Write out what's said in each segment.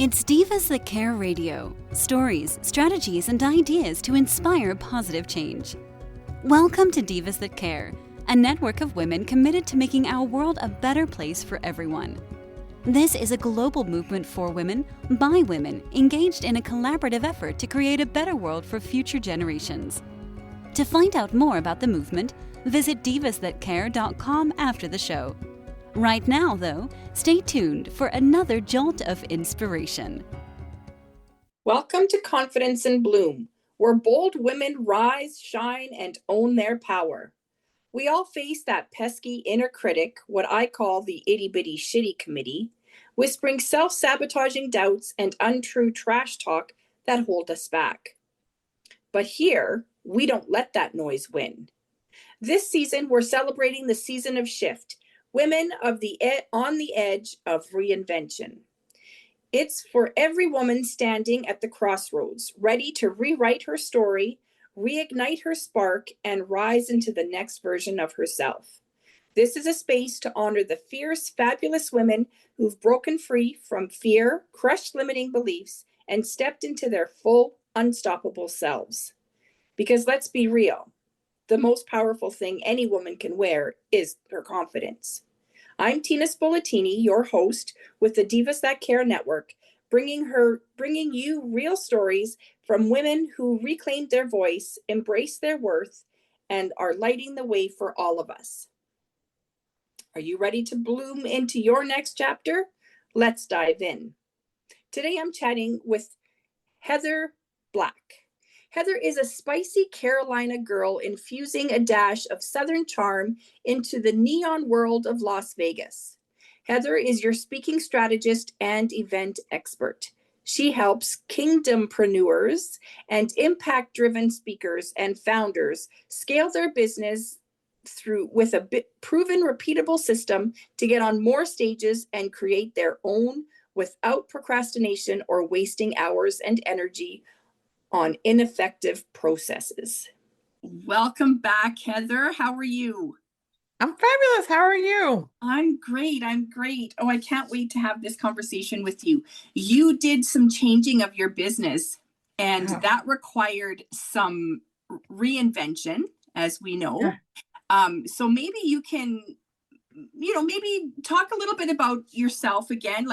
It's Divas That Care Radio. Stories, strategies, and ideas to inspire positive change. Welcome to Divas That Care, a network of women committed to making our world a better place for everyone. This is a global movement for women, by women, engaged in a collaborative effort to create a better world for future generations. To find out more about the movement, visit divasthatcare.com after the show. Right now, though, stay tuned for another jolt of inspiration. Welcome to Confidence in Bloom, where bold women rise, shine, and own their power. We all face that pesky inner critic, what I call the itty-bitty shitty committee, whispering self-sabotaging doubts and untrue trash talk that hold us back. But here, we don't let that noise win. This season, we're celebrating the season of shift, women on the edge of reinvention. It's for every woman standing at the crossroads, ready to rewrite her story, reignite her spark, and rise into the next version of herself. This is a space to honor the fierce, fabulous women who've broken free from fear, crushed limiting beliefs, and stepped into their full, unstoppable selves. Because let's be real, the most powerful thing any woman can wear is her confidence. I'm Tina Spoletini, your host with the Divas That Care Network, bringing you real stories from women who reclaimed their voice, embraced their worth, and are lighting the way for all of us. Are you ready to bloom into your next chapter? Let's dive in. Today I'm chatting with Heather Black. Heather is a spicy Carolina girl infusing a dash of Southern charm into the neon world of Las Vegas. Heather is your speaking strategist and event expert. She helps Kingdompreneurs and impact-driven speakers and founders scale their business with a proven, repeatable system to get on more stages and create their own without procrastination or wasting hours and energy on ineffective processes. Welcome back, Heather. How are you? I'm fabulous. How are you? I'm great. Oh, I can't wait to have this conversation with you. You did some changing of your business, and that required some reinvention, as we know. Yeah. So maybe you can, maybe talk a little bit about yourself again,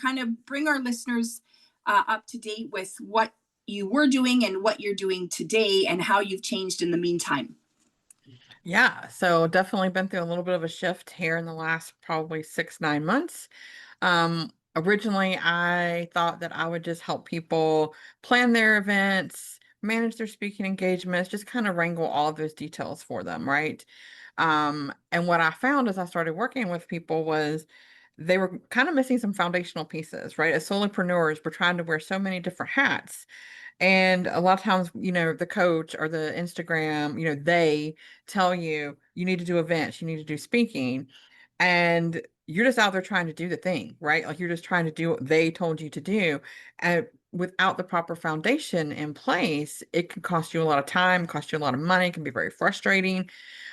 kind of bring our listeners up to date with what you were doing and what you're doing today and how you've changed in the meantime. Yeah, so definitely been through a little bit of a shift here in the last probably 6-9 months. Originally, I thought that I would just help people plan their events, manage their speaking engagements, just kind of wrangle all of those details for them, right? And what I found as I started working with people was they were kind of missing some foundational pieces, right? As solopreneurs, we're trying to wear so many different hats. And a lot of times, the coach or the Instagram, they tell you, you need to do events, you need to do speaking, and you're just out there trying to do the thing, right? Like you're just trying to do what they told you to do. And without the proper foundation in place, it can cost you a lot of time, cost you a lot of money, can be very frustrating.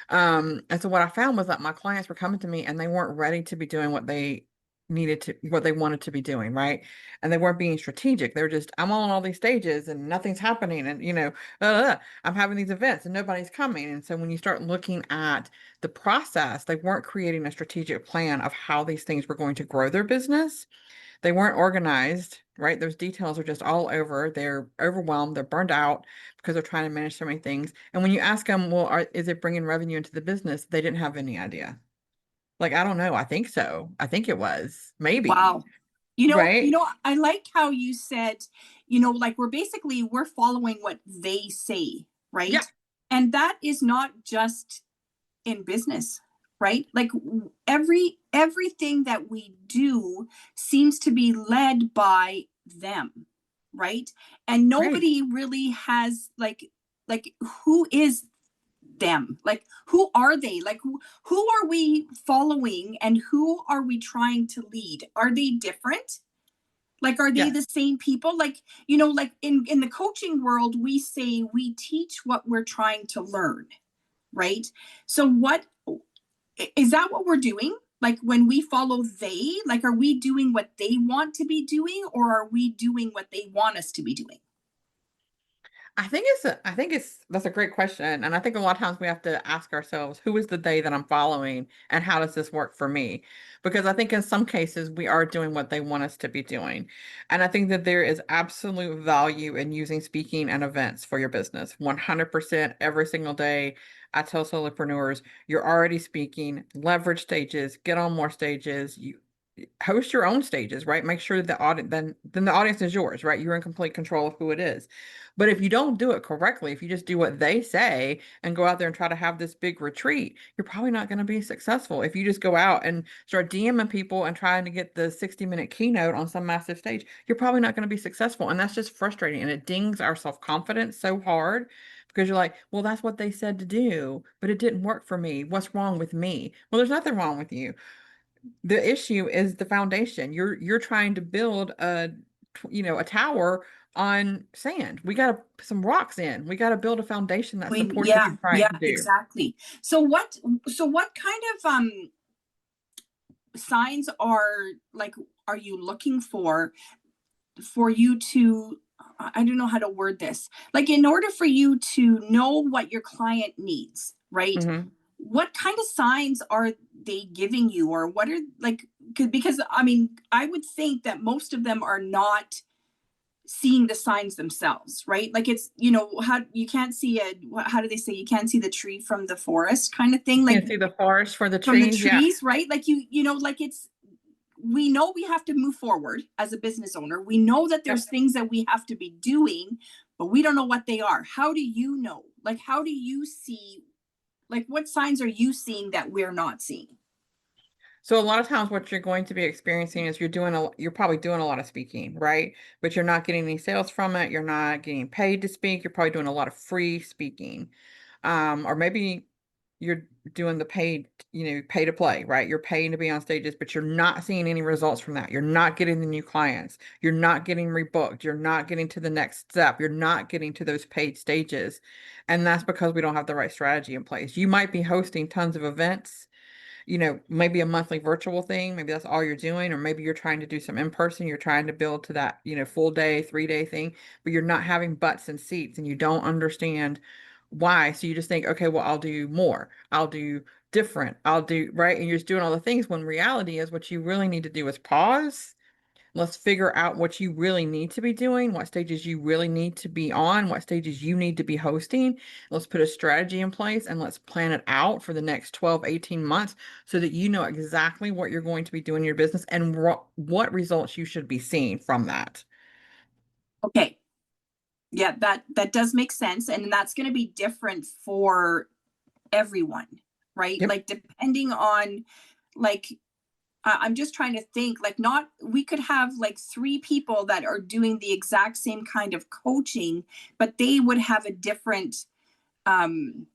And so what I found was that my clients were coming to me and they weren't ready to be doing what they wanted to be doing, right? And they weren't being strategic. They were just, I'm on all these stages and nothing's happening. And, I'm having these events and nobody's coming. And so when you start looking at the process, they weren't creating a strategic plan of how these things were going to grow their business. They weren't organized, right? Those details are just all over. They're overwhelmed. They're burned out because they're trying to manage so many things. And when you ask them, well, is it bringing revenue into the business? They didn't have any idea. Like, I don't know. I think so. I think it was maybe. Wow. Right? I like how you said, we're following what they say, right? Yeah. And that is not just in business, right? Like everything that we do seems to be led by them, right? And nobody really has like who is them? Like who are they? Like who are we following and who are we trying to lead? Are they different? Like, are they the same people? Like, like in the coaching world, we say we teach what we're trying to learn, right? So what is that what we're doing? like when we follow they, like, are we doing what they want to be doing, or are we doing what they want us to be doing? I think it's that's a great question. And I think a lot of times we have to ask ourselves, who is the they that I'm following and how does this work for me? Because I think in some cases we are doing what they want us to be doing. And I think that there is absolute value in using speaking and events for your business. 100% every single day. I tell solopreneurs, you're already speaking, leverage stages, get on more stages. You host your own stages, right? Make sure that the audience then the audience is yours, right? You're in complete control of who it is. But if you don't do it correctly, if you just do what they say and go out there and try to have this big retreat, you're probably not going to be successful. If you just go out and start DMing people and trying to get the 60-minute keynote on some massive stage, you're probably not going to be successful. And that's just frustrating. And it dings our self-confidence so hard because you're like, well, that's what they said to do, but it didn't work for me. What's wrong with me? Well, there's nothing wrong with you. The issue is the foundation. You're trying to build a tower on sand. We got to put some rocks in. We got to build a foundation that supports what Yeah, you're trying yeah, to do. exactly. So what kind of signs are you looking for you to, I don't know how to word this. Like, in order for you to know what your client needs, right? Hmm. What kind of signs are they giving you, or what are, like, because I mean, I would think that most of them are not seeing the signs themselves, right? Like, it's, how you can't see how do they say, you can't see the tree from the forest kind of thing, like Can't see the forest for the from the trees. Yeah. trees, right? Like, like, it's, we know we have to move forward as a business owner. We know that Yep. there's things that we have to be doing, but we don't know what they are. How do you know? Like, how do you see, like, what signs are you seeing that we're not seeing? So a lot of times what you're going to be experiencing is you're probably doing a lot of speaking, right? But you're not getting any sales from it. You're not getting paid to speak. You're probably doing a lot of free speaking. Or maybe you're doing the paid, pay to play, right? You're paying to be on stages, but you're not seeing any results from that. You're not getting the new clients. You're not getting rebooked. You're not getting to the next step. You're not getting to those paid stages. And that's because we don't have the right strategy in place. You might be hosting tons of events, maybe a monthly virtual thing, maybe that's all you're doing, or maybe you're trying to do some in person, you're trying to build to that, full day, 3 day thing, but you're not having butts and seats and you don't understand why. So you just think, okay, well, I'll do more, I'll do different, I'll do right. And you're just doing all the things when reality is what you really need to do is pause. Let's figure out what you really need to be doing, what stages you really need to be on, what stages you need to be hosting. Let's put a strategy in place and let's plan it out for the next 12, 18 months so that you know exactly what you're going to be doing in your business and what results you should be seeing from that. Okay. Yeah, that does make sense. And that's going to be different for everyone, right? Yep. Like, depending on, like, I'm just trying to think, like, not, we could have like three people that are doing the exact same kind of coaching, but they would have a different um,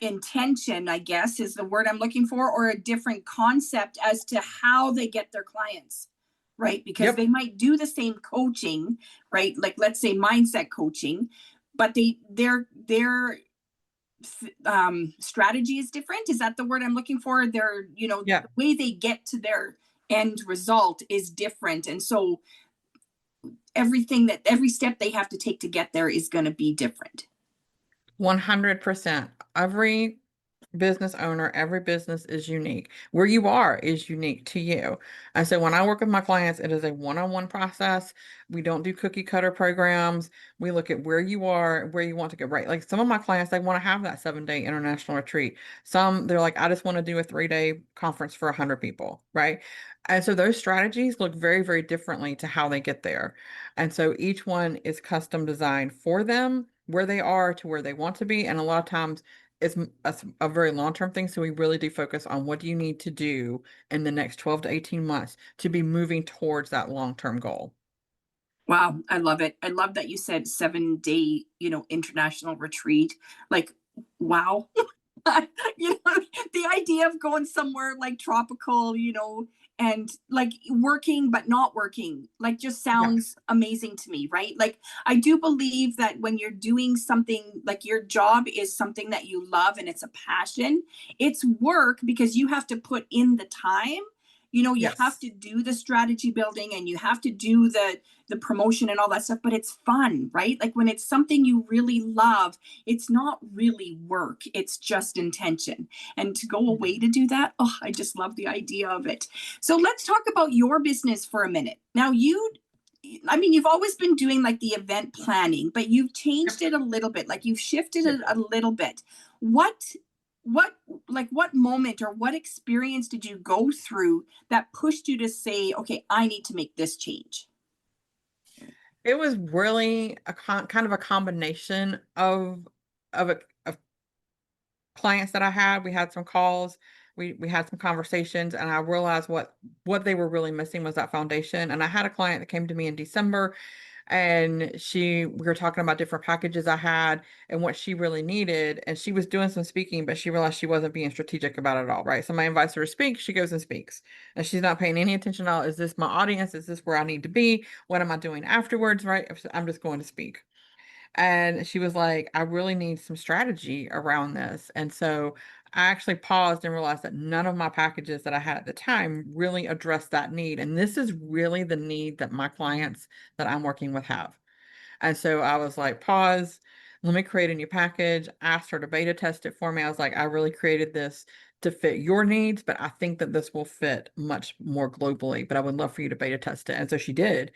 intention, I guess is the word I'm looking for, or a different concept as to how they get their clients, right? Because Yep. they might do the same coaching, right? Like, let's say mindset coaching, but their strategy is different. Is that the word I'm looking for? The Yeah. way they get to their end result is different. And so every step they have to take to get there is going to be different. 100%. Every business owner, every business is unique. Where you are is unique to you. And so when I work with my clients, it is a one-on-one process. We don't do cookie cutter programs. We look at where you are, where you want to go. Right. Like some of my clients, they want to have that 7 day international retreat. Some, they're like, I just want to do a 3 day conference for 100 people. Right. And so those strategies look very, very differently to how they get there. And so each one is custom designed for them, where they are to where they want to be. And a lot of times it's a very long-term thing. So we really do focus on what do you need to do in the next 12 to 18 months to be moving towards that long-term goal. Wow, I love it. I love that you said 7 day, international retreat. Like, wow. The idea of going somewhere like tropical, and like working but not working, like just Yeah. sounds amazing to me, right? Like I do believe that when you're doing something, like your job is something that you love and it's a passion, it's work because you have to put in the time. You know, you have Yes. to do the strategy building and you have to do the promotion and all that stuff, but it's fun, right? Like when it's something you really love, it's not really work, it's just intention. And to go away to do that, oh, I just love the idea of it. So let's talk about your business for a minute. Now, I mean, you've always been doing like the event planning, but you've changed Yep. it a little bit, like you've shifted Yep. it a little bit. What, what moment or what experience did you go through that pushed you to say, okay, I need to make this change? It was really a kind of a combination of clients that I had. We had some calls, we had some conversations, and I realized what they were really missing was that foundation. And I had a client that came to me in December, and we were talking about different packages I had and what she really needed. And she was doing some speaking, but she realized she wasn't being strategic about it all, right? Somebody invites her to speak, she goes and speaks, and she's not paying any attention at all. Is this my audience? Is this where I need to be? What am I doing afterwards? Right? I'm just going to speak. And she was like, I really need some strategy around this. And so I actually paused and realized that none of my packages that I had at the time really addressed that need. And this is really the need that my clients that I'm working with have. And so I was like, pause, let me create a new package. Asked her to beta test it for me. I was like, I really created this to fit your needs, but I think that this will fit much more globally, but I would love for you to beta test it. And so she did.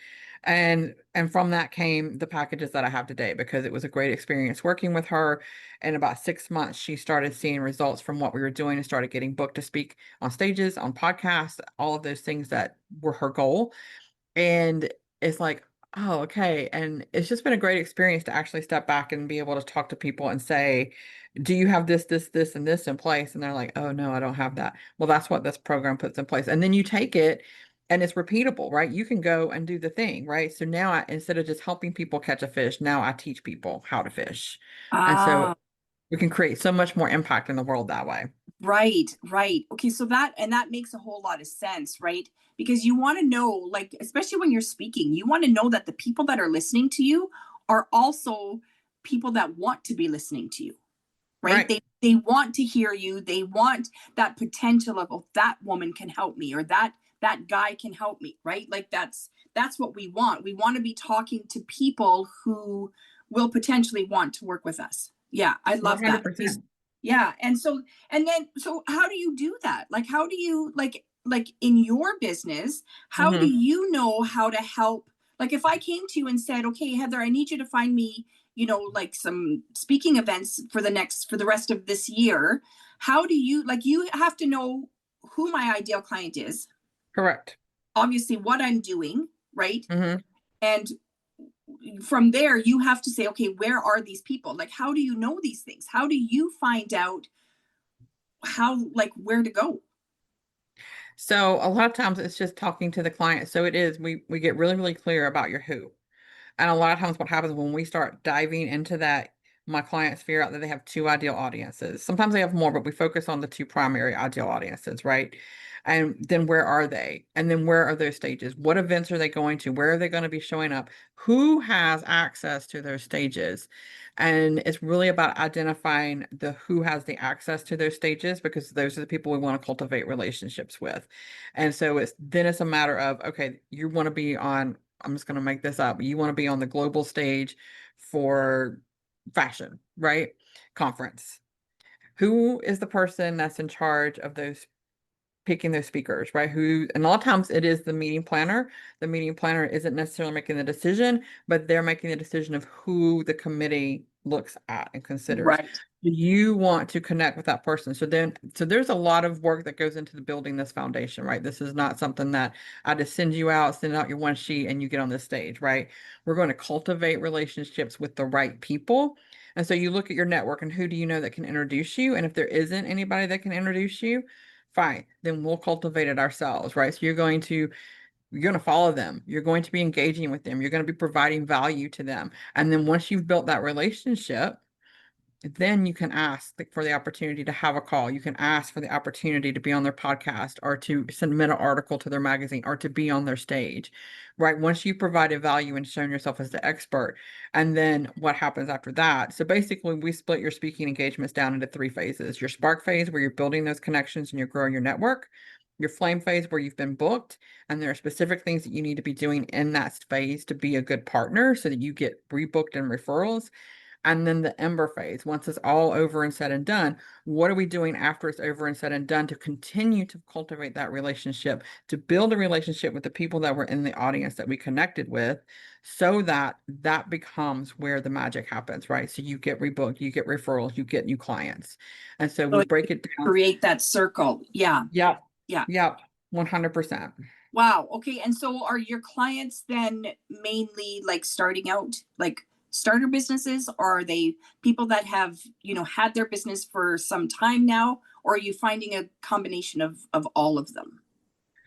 And from that came the packages that I have today, because it was a great experience working with her. In about 6 months, she started seeing results from what we were doing and started getting booked to speak on stages, on podcasts, all of those things that were her goal. And it's like, oh, okay. And it's just been a great experience to actually step back and be able to talk to people and say, do you have this, and this in place? And they're like, oh, no, I don't have that. Well, that's what this program puts in place. And then you take it and it's repeatable, right? You can go and do the thing, right? So now instead of just helping people catch a fish, now I teach people how to fish. And so Ah, we can create so much more impact in the world that way. right, right. Okay, so that makes a whole lot of sense, right? Because you want to know, like, especially when you're speaking, you want to know that the people that are listening to you are also people that want to be listening to you, right? Right. They want to hear you. They want that potential of, oh, that woman can help me, or that guy can help me, right? Like that's what we want. We want to be talking to people who will potentially want to work with us. Yeah, I love that. Okay, 100%. yeah, and so so how do you do that? Like how do you like in your business, how do Hmm. you know how to help? Like if I came to you and said, "Okay, Heather, I need you to find me, you know, like some speaking events for the rest of this year." How do you, like, you have to know who my ideal client is, Correct. obviously what I'm doing, right? Hmm. And from there you have to say, okay, where are these people? Like how do you know these things? How do you find out how, like, where to go? So a lot of times it's just talking to the client. So it is, we get really, really clear about your who. And a lot of times what happens when we start diving into that, my clients figure out that they have two ideal audiences. Sometimes they have more, but we focus on the two primary ideal audiences, right? And then where are they? And then where are those stages? What events are they going to? Where are they going to be showing up? Who has access to those stages? And it's really about identifying the who has the access to those stages, because those are the people we want to cultivate relationships with. And so it's a matter of, okay, you want to be on, I'm just going to make this up. You want to be on the global stage for fashion, right? Conference. Who is the person that's in charge of those picking those speakers, right? And a lot of times it is the meeting planner. The meeting planner isn't necessarily making the decision, but they're making the decision of who the committee looks at and considers. Right. Do you want to connect with that person? So there's a lot of work that goes into the building this foundation, right? This is not something that I just send out your one sheet and you get on this stage, right? We're going to cultivate relationships with the right people. And so you look at your network and who do you know that can introduce you? And if there isn't anybody that can introduce you, fine, then we'll cultivate it ourselves, right? So you're going to follow them. You're going to be engaging with them. You're going to be providing value to them. And then once you've built that relationship, then you can ask for the opportunity to have a call. You can ask for the opportunity to be on their podcast or to submit an article to their magazine or to be on their stage, right? Once you provided value and shown yourself as the expert, and then what happens after that? So basically, we split your speaking engagements down into 3 phases. Your spark phase, where you're building those connections and you're growing your network. Your flame phase, where you've been booked, and there are specific things that you need to be doing in that phase to be a good partner so that you get rebooked and referrals. And then the ember phase, once it's all over and said and done, what are we doing after it's over and said and done to continue to cultivate that relationship, to build a relationship with the people that were in the audience that we connected with, so that that becomes where the magic happens, right? So you get rebooked, you get referrals, you get new clients. And so we So break it down. create that circle. Yeah. Yep. Yeah. Yep. 100%. Wow. Okay. And so are your clients then mainly like starting out, like starter businesses, or are they people that have, had their business for some time now, or are you finding a combination of all of them?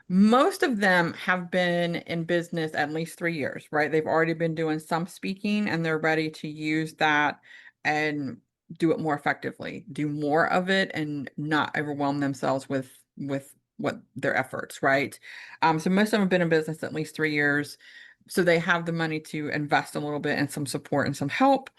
Most of them have been in business at least 3 years, right? They've already been doing some speaking and they're ready to use that and do it more effectively, do more of it and not overwhelm themselves with what their efforts, right? So most of them have been in business at least 3 years. So they have the money to invest a little bit in some support and some help.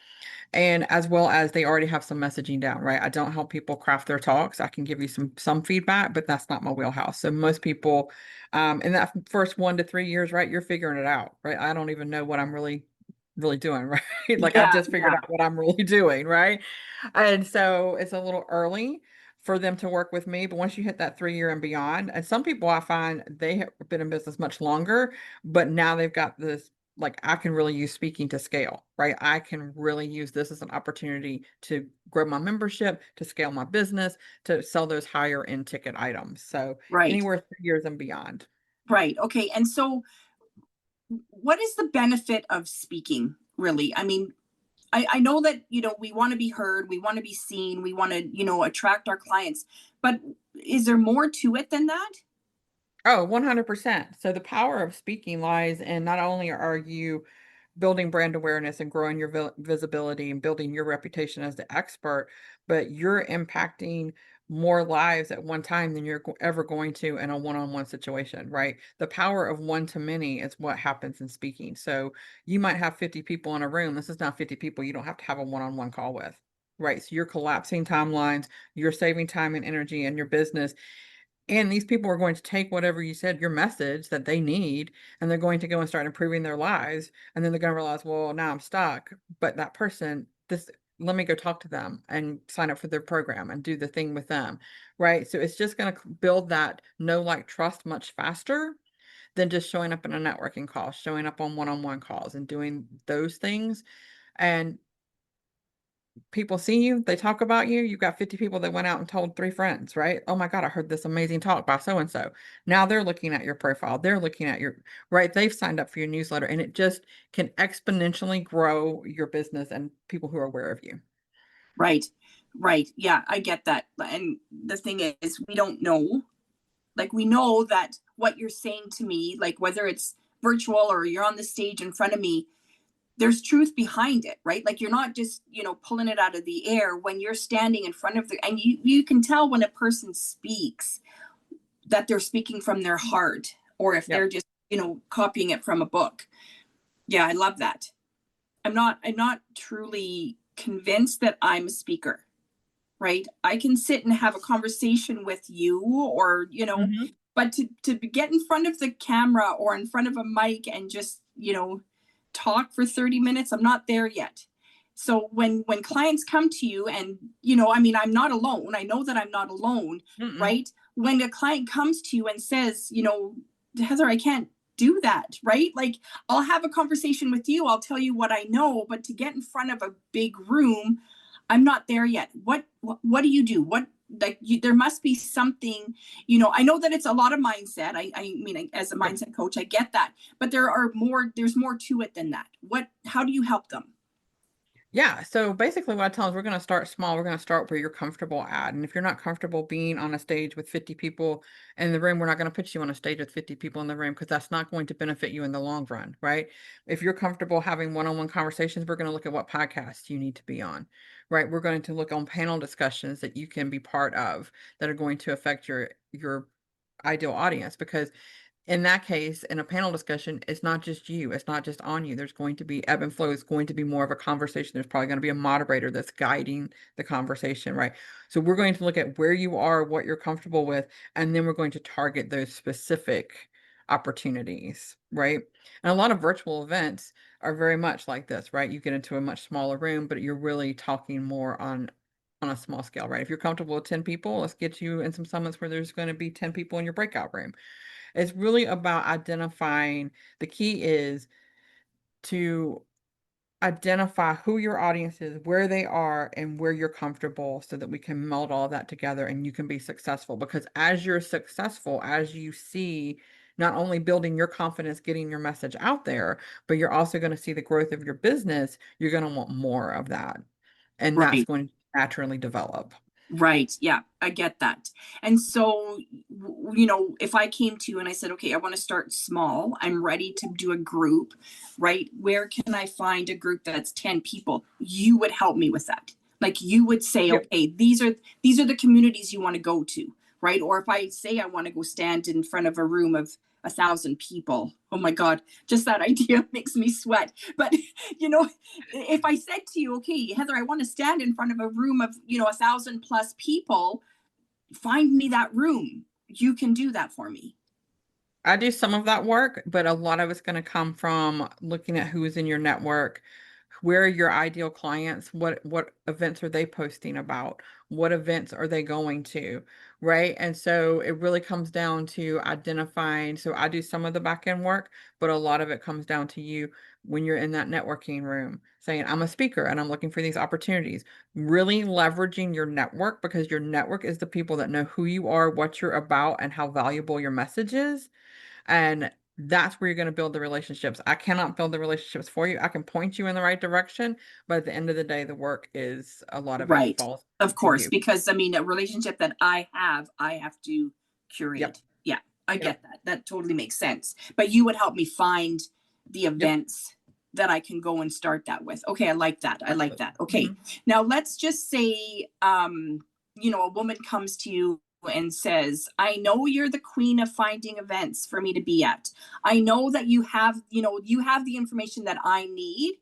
And as well as they already have some messaging down, right? I don't help people craft their talks. I can give you some feedback, but that's not my wheelhouse. So most people, in that first 1 to 3 years, right, you're figuring it out, right? I don't even know what I'm really doing, right? Like I've Yeah. just figured Yeah. out what I'm really doing, right? And so it's a little early for them to work with me, but once you hit that 3 year and beyond, and some people I find they have been in business much longer, but now they've got this, like I can really use speaking to scale, right? I can really use this as an opportunity to grow my membership, to scale my business, to sell those higher end ticket items. So Right. anywhere 3 years and beyond. Right. Okay. And so what is the benefit of speaking, really? I mean, I know that, we want to be heard, we want to be seen, we want to, attract our clients, but is there more to it than that? Oh, 100%. So the power of speaking lies in not only are you building brand awareness and growing your visibility and building your reputation as the expert, but you're impacting more lives at one time than you're ever going to in a one-on-one situation, right? The power of one to many is what happens in speaking. So you might have 50 people in a room. This is not 50 people you don't have to have a one-on-one call with, right? So you're collapsing timelines, you're saving time and energy in your business, and these people are going to take whatever you said, your message that they need, and they're going to go and start improving their lives. And then they're going to realize, well, now I'm stuck. But that person, let me go talk to them and sign up for their program and do the thing with them. Right. So it's just going to build that know, like, trust much faster than just showing up in a networking call, showing up on one calls and doing those things. And people see you, they talk about you. You've got 50 people that went out and told 3 friends, right? Oh my God, I heard this amazing talk by so and so. Now they're looking at your profile, they're looking at your, right? They've signed up for your newsletter, and it just can exponentially grow your business and people who are aware of you. Right. Right. Yeah, I get that. And the thing is, we don't know. Like, we know that what you're saying to me, like whether it's virtual or you're on the stage in front of me, there's truth behind it, right? Like, you're not just, pulling it out of the air when you're standing in front of and you can tell when a person speaks that they're speaking from their heart, or if they're Yep. just, copying it from a book. Yeah, I love that. I'm not truly convinced that I'm a speaker, right? I can sit and have a conversation with you, or, Mhm. but to get in front of the camera or in front of a mic and just, talk for 30 minutes, I'm not there yet. So when clients come to you and, I mean, I'm not alone. I know that I'm not alone, Mm-mm. right? When a client comes to you and says, Heather, I can't do that, right? Like, I'll have a conversation with you, I'll tell you what I know, but to get in front of a big room, I'm not there yet. What do you do? There must be something, I know that it's a lot of mindset. I mean, as a Yep. mindset coach, I get that, but there's more to it than that. How do you help them? Yeah. So basically what I tell them is we're going to start small. We're going to start where you're comfortable at. And if you're not comfortable being on a stage with 50 people in the room, we're not going to put you on a stage with 50 people in the room because that's not going to benefit you in the long run, right? If you're comfortable having one-on-one conversations, we're going to look at what podcasts you need to be on, right? We're going to look on panel discussions that you can be part of that are going to affect your ideal audience because in that case, in a panel discussion, it's not just you. It's not just on you. There's going to be ebb and flow. It's going to be more of a conversation. There's probably going to be a moderator that's guiding the conversation, right? So we're going to look at where you are, what you're comfortable with, and then we're going to target those specific opportunities, right? And a lot of virtual events are very much like this, right? You get into a much smaller room, but you're really talking more on a small scale, right? If you're comfortable with 10 people, let's get you in some summits where there's going to be 10 people in your breakout room. It's really about identifying, the key is to identify who your audience is, where they are, and where you're comfortable so that we can meld all that together and you can be successful. Because as you're successful, as you see not only building your confidence, getting your message out there, but you're also going to see the growth of your business, you're going to want more of that. And that's Right. going to naturally develop. Right. Yeah, I get that. And so, you know, if I came to you and I said, okay, I want to start small, I'm ready to do a group, right? Where can I find a group that's 10 people? You would help me with that. Like you would say, Yep. okay, these are the communities you want to go to, right? Or if I say I want to go stand in front of a room of 1,000 people, oh my God, just that idea makes me sweat. But you know, if I said to you, okay, Heather, I want to stand in front of a room of, 1,000+ people, find me that room. You can do that for me. I do some of that work, but a lot of it's going to come from looking at who is in your network, where are your ideal clients, what events are they posting about, what events are they going to, right? And so it really comes down to identifying. So I do some of the back end work, but a lot of it comes down to you when you're in that networking room saying, I'm a speaker and I'm looking for these opportunities. Really leveraging your network because your network is the people that know who you are, what you're about, and how valuable your message is. And that's where you're going to build the relationships. I cannot build the relationships for you. I can point you in the right direction, but at the end of the day, the work is a lot of it Right. falls Of to course, you. because I mean, a relationship that I have to Yep. curate. Yeah, I Yep. get that. That totally makes sense. But you would help me find the Yep. events that I can go and start that with. Okay, I like that. I like Absolutely. that. Okay. Mhm. Now let's just say a woman comes to you and says, I know you're the queen of finding events for me to be at. I know that you have the information that I need,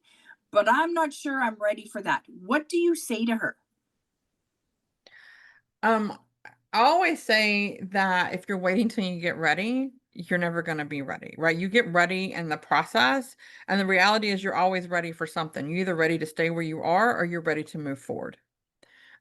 but I'm not sure I'm ready for that. What do you say to her? Um, I always say that if you're waiting till you get ready, you're never going to be ready, right? You get ready in the process, and the reality is you're always ready for something. You're either ready to stay where you are or you're ready to move forward.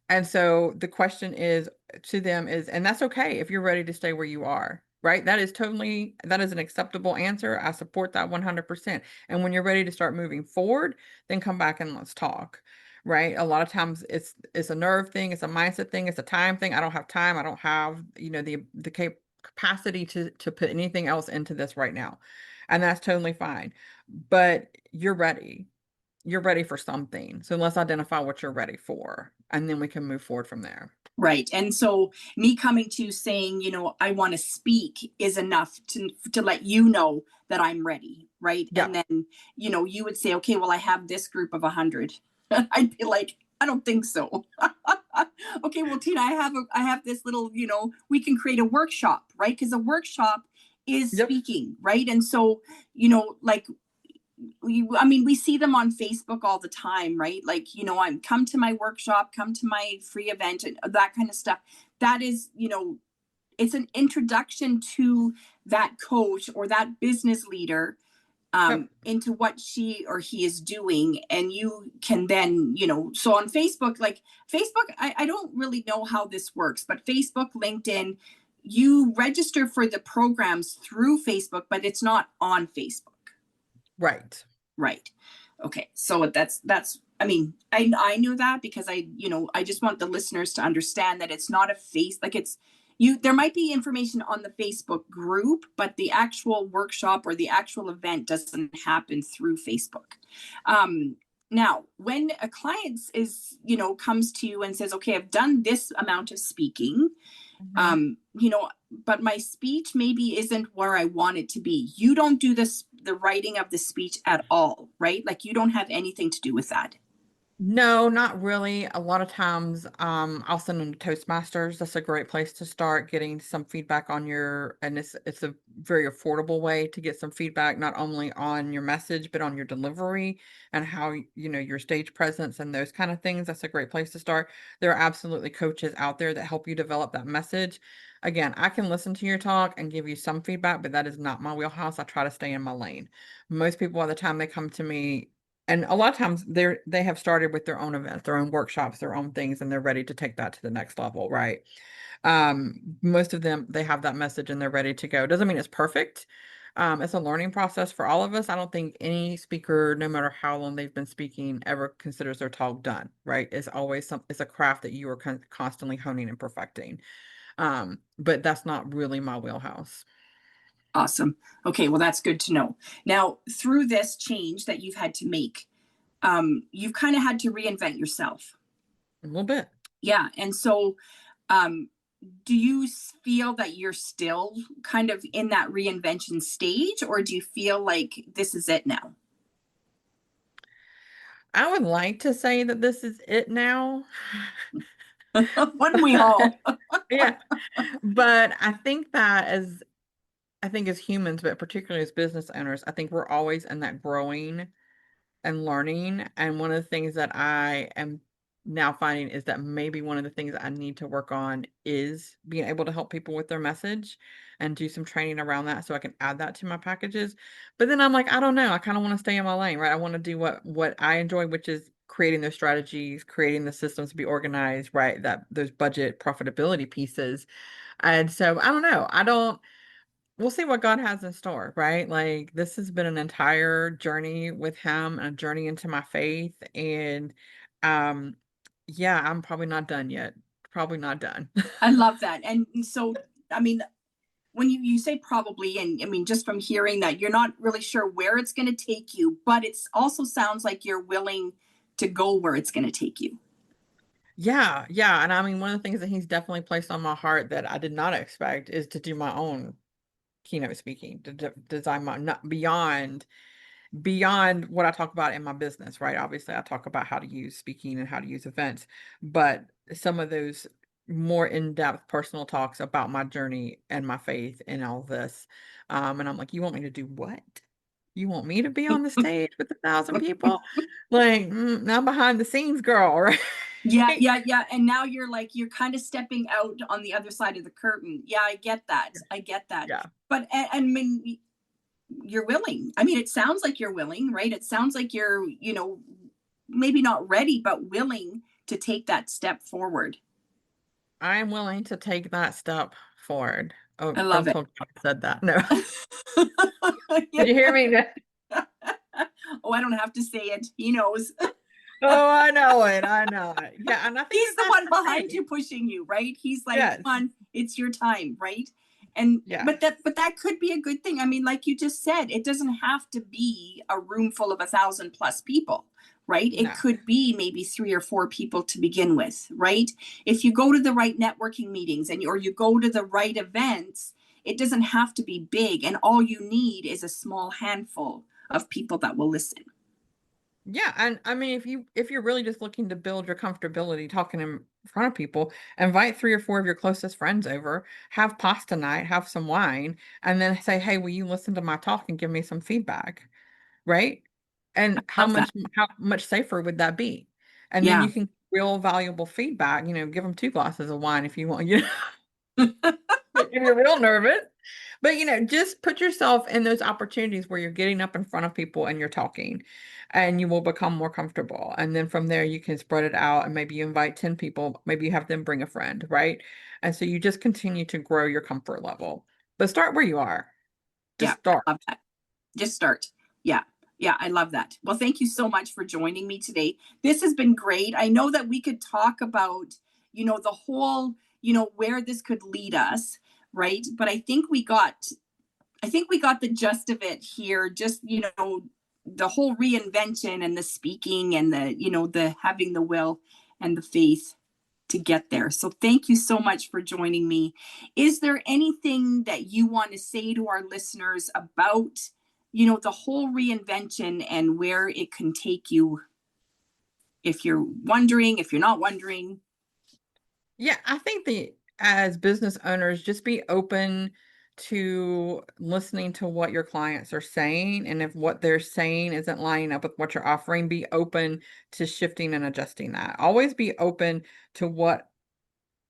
And so the question is to them is, and that's okay if you're ready to stay where you are, right? That is an acceptable answer. I support that 100%. And when you're ready to start moving forward, then come back and let's talk, right? A lot of times it's a nerve thing, it's a mindset thing, it's a time thing. I don't have time. I don't have, capacity to put anything else into this right now. And that's totally fine. But you're ready for something. So let's identify what you're ready for, and then we can move forward from there. Right. And so me coming to you saying, I want to speak is enough to let you know that I'm ready. Right. Yeah. And then, you would say, okay, well, I have this group of 100. I'd be like, I don't think so. Okay, well, Tina, I have this little, we can create a workshop, right? Because a workshop is Yep. speaking, right? And so, like we see them on Facebook all the time, right? Like, I'm come to my workshop, come to my free event, and that kind of stuff. That is, it's an introduction to that coach or that business leader Yep. into what she or he is doing. And you can then, so on Facebook, like Facebook, I don't really know how this works, but Facebook, LinkedIn, you register for the programs through Facebook, but it's not on Facebook. Right. Right. Okay. So I mean, I knew that because I just want the listeners to understand that it's not a like there might be information on the Facebook group, but the actual workshop or the actual event doesn't happen through Facebook. Um, Now, when a client is, comes to you and says, okay, I've done this amount of speaking, Mhm. but my speech maybe isn't where I want it to be. You don't do the writing of the speech at all, right? Like you don't have anything to do with that. No, not really. A lot of times, I'll send them to Toastmasters. That's a great place to start getting some feedback on and it's a very affordable way to get some feedback, not only on your message, but on your delivery and how, your stage presence and those kind of things. That's a great place to start. There are absolutely coaches out there that help you develop that message. Again, I can listen to your talk and give you some feedback, but that is not my wheelhouse. I try to stay in my lane. Most people, by the time they come to me, and a lot of times they have started with their own events, their own workshops, their own things, and they're ready to take that to the next level, right? Most of them, they have that message and they're ready to go. Doesn't mean it's perfect. It's a learning process for all of us. I don't think any speaker, no matter how long they've been speaking, ever considers their talk done, right? It's always it's a craft that you are constantly honing and perfecting. But that's not really my wheelhouse. Awesome. Okay, well, that's good to know. Now, through this change that you've had to make, you've kind of had to reinvent yourself. A little bit. Yeah. And so, um, do you feel that you're still kind of in that reinvention stage, or do you feel like this is it now? I would like to say that this is it now. Wouldn't we all? Yeah. But I think as humans, but particularly as business owners, I think we're always in that growing and learning. And one of the things that I am now finding is that maybe one of the things that I need to work on is being able to help people with their message and do some training around that so I can add that to my packages. But then I'm like, I don't know. I kind of want to stay in my lane, right? I want to do what I enjoy, which is creating those strategies, creating the systems to be organized, right? That those budget profitability pieces. And so I don't know. I don't We'll see what God has in store, right? Like this has been an entire journey with him, a journey into my faith. And um, yeah, I'm probably not done yet. Probably not done. I love that. And so, I mean, when you say probably, and I mean, just from hearing that, you're not really sure where it's going to take you, but it also sounds like you're willing to go where it's going to take you. Yeah, yeah. And I mean, one of the things that he's definitely placed on my heart that I did not expect is to do my own keynote speaking, to design my not beyond what I talk about in my business, right? Obviously, I talk about how to use speaking and how to use events, but some of those more in-depth personal talks about my journey and my faith and all this. And I'm like, you want me to do what? You want me to be on the stage with 1,000 people? Like, I'm behind the scenes girl, right? Yeah, yeah, yeah. And now you're kind of stepping out on the other side of the curtain. Yeah, I get that. I get that. Yeah. But I mean, you're willing. I mean, it sounds like you're willing, right? It sounds like you're, maybe not ready, but willing to take that step forward. I'm willing to take that step forward. Oh, I don't love it. tell God I said that. No. Yeah. Did you hear me? Oh, I don't have to say it. He knows. Oh, I know it. I know it. Yeah, and I think He's that the that's one behind you okay. pushing you, right? He's like, Yes. come on, it's your time, right? And but Yes. that could be a good thing. I mean, like you just said, it doesn't have to be a room full of 1,000+ people, right? It No. could be maybe 3 or 4 people to begin with, right? If you go to the right networking meetings or you go to the right events, it doesn't have to be big, and all you need is a small handful of people that will listen. Yeah, and I mean if you're really just looking to build your comfortability talking in front of people, invite 3 or 4 of your closest friends over, have pasta night, have some wine, and then say, "Hey, will you listen to my talk and give me some feedback?" Right? And Love that. how much safer would that be? And then Yeah. you can real valuable feedback, give them 2 glasses of wine if you want, you know. If you're real nervous. But, just put yourself in those opportunities where you're getting up in front of people and you're talking, and you will become more comfortable. And then from there, you can spread it out and maybe you invite 10 people, maybe you have them bring a friend, right? And so you just continue to grow your comfort level. But start where you are. Just Yeah, start. I love that. Just start. Yeah. Yeah, I love that. Well, thank you so much for joining me today. This has been great. I know that we could talk about, the whole, where this could lead us, right? But I think we got the gist of it here. Just, the whole reinvention and the speaking and the having the will and the faith to get there. So thank you so much for joining me. Is there anything that you want to say to our listeners about, the whole reinvention and where it can take you? If you're wondering, if you're not wondering. Yeah, I think as business owners, just be open to listening to what your clients are saying. And if what they're saying isn't lining up with what you're offering, be open to shifting and adjusting that. Always be open to what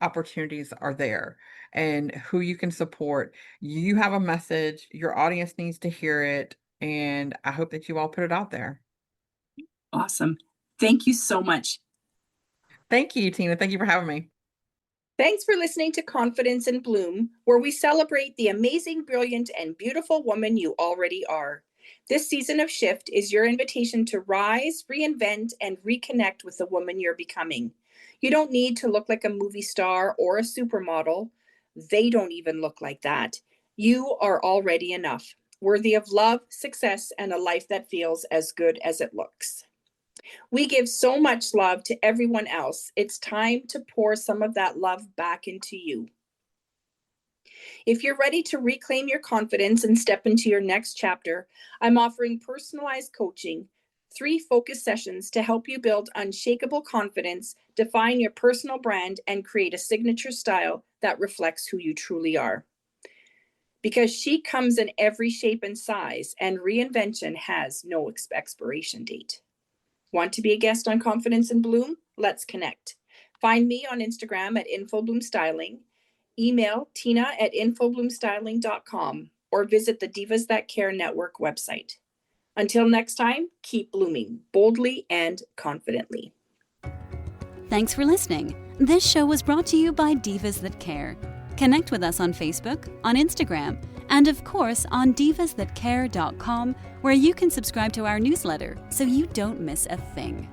opportunities are there and who you can support. You have a message, your audience needs to hear it. And I hope that you all put it out there. Awesome. Thank you so much. Thank you, Tina. Thank you for having me. Thanks for listening to Confidence in Bloom, where we celebrate the amazing, brilliant, and beautiful woman you already are. This season of shift is your invitation to rise, reinvent, and reconnect with the woman you're becoming. You don't need to look like a movie star or a supermodel. They don't even look like that. You are already enough, worthy of love, success, and a life that feels as good as it looks. We give so much love to everyone else. It's time to pour some of that love back into you. If you're ready to reclaim your confidence and step into your next chapter, I'm offering personalized coaching, 3 focus sessions to help you build unshakable confidence, define your personal brand, and create a signature style that reflects who you truly are. Because she comes in every shape and size, and reinvention has no expiration date. Want to be a guest on Confidence in Bloom? Let's connect. Find me on Instagram at infobloomstyling, email tina@infobloomstyling.com, or visit the Divas That Care Network website. Until next time, keep blooming boldly and confidently. Thanks for listening. This show was brought to you by Divas That Care. Connect with us on Facebook, on Instagram, and of course on divasthatcare.com, where you can subscribe to our newsletter so you don't miss a thing.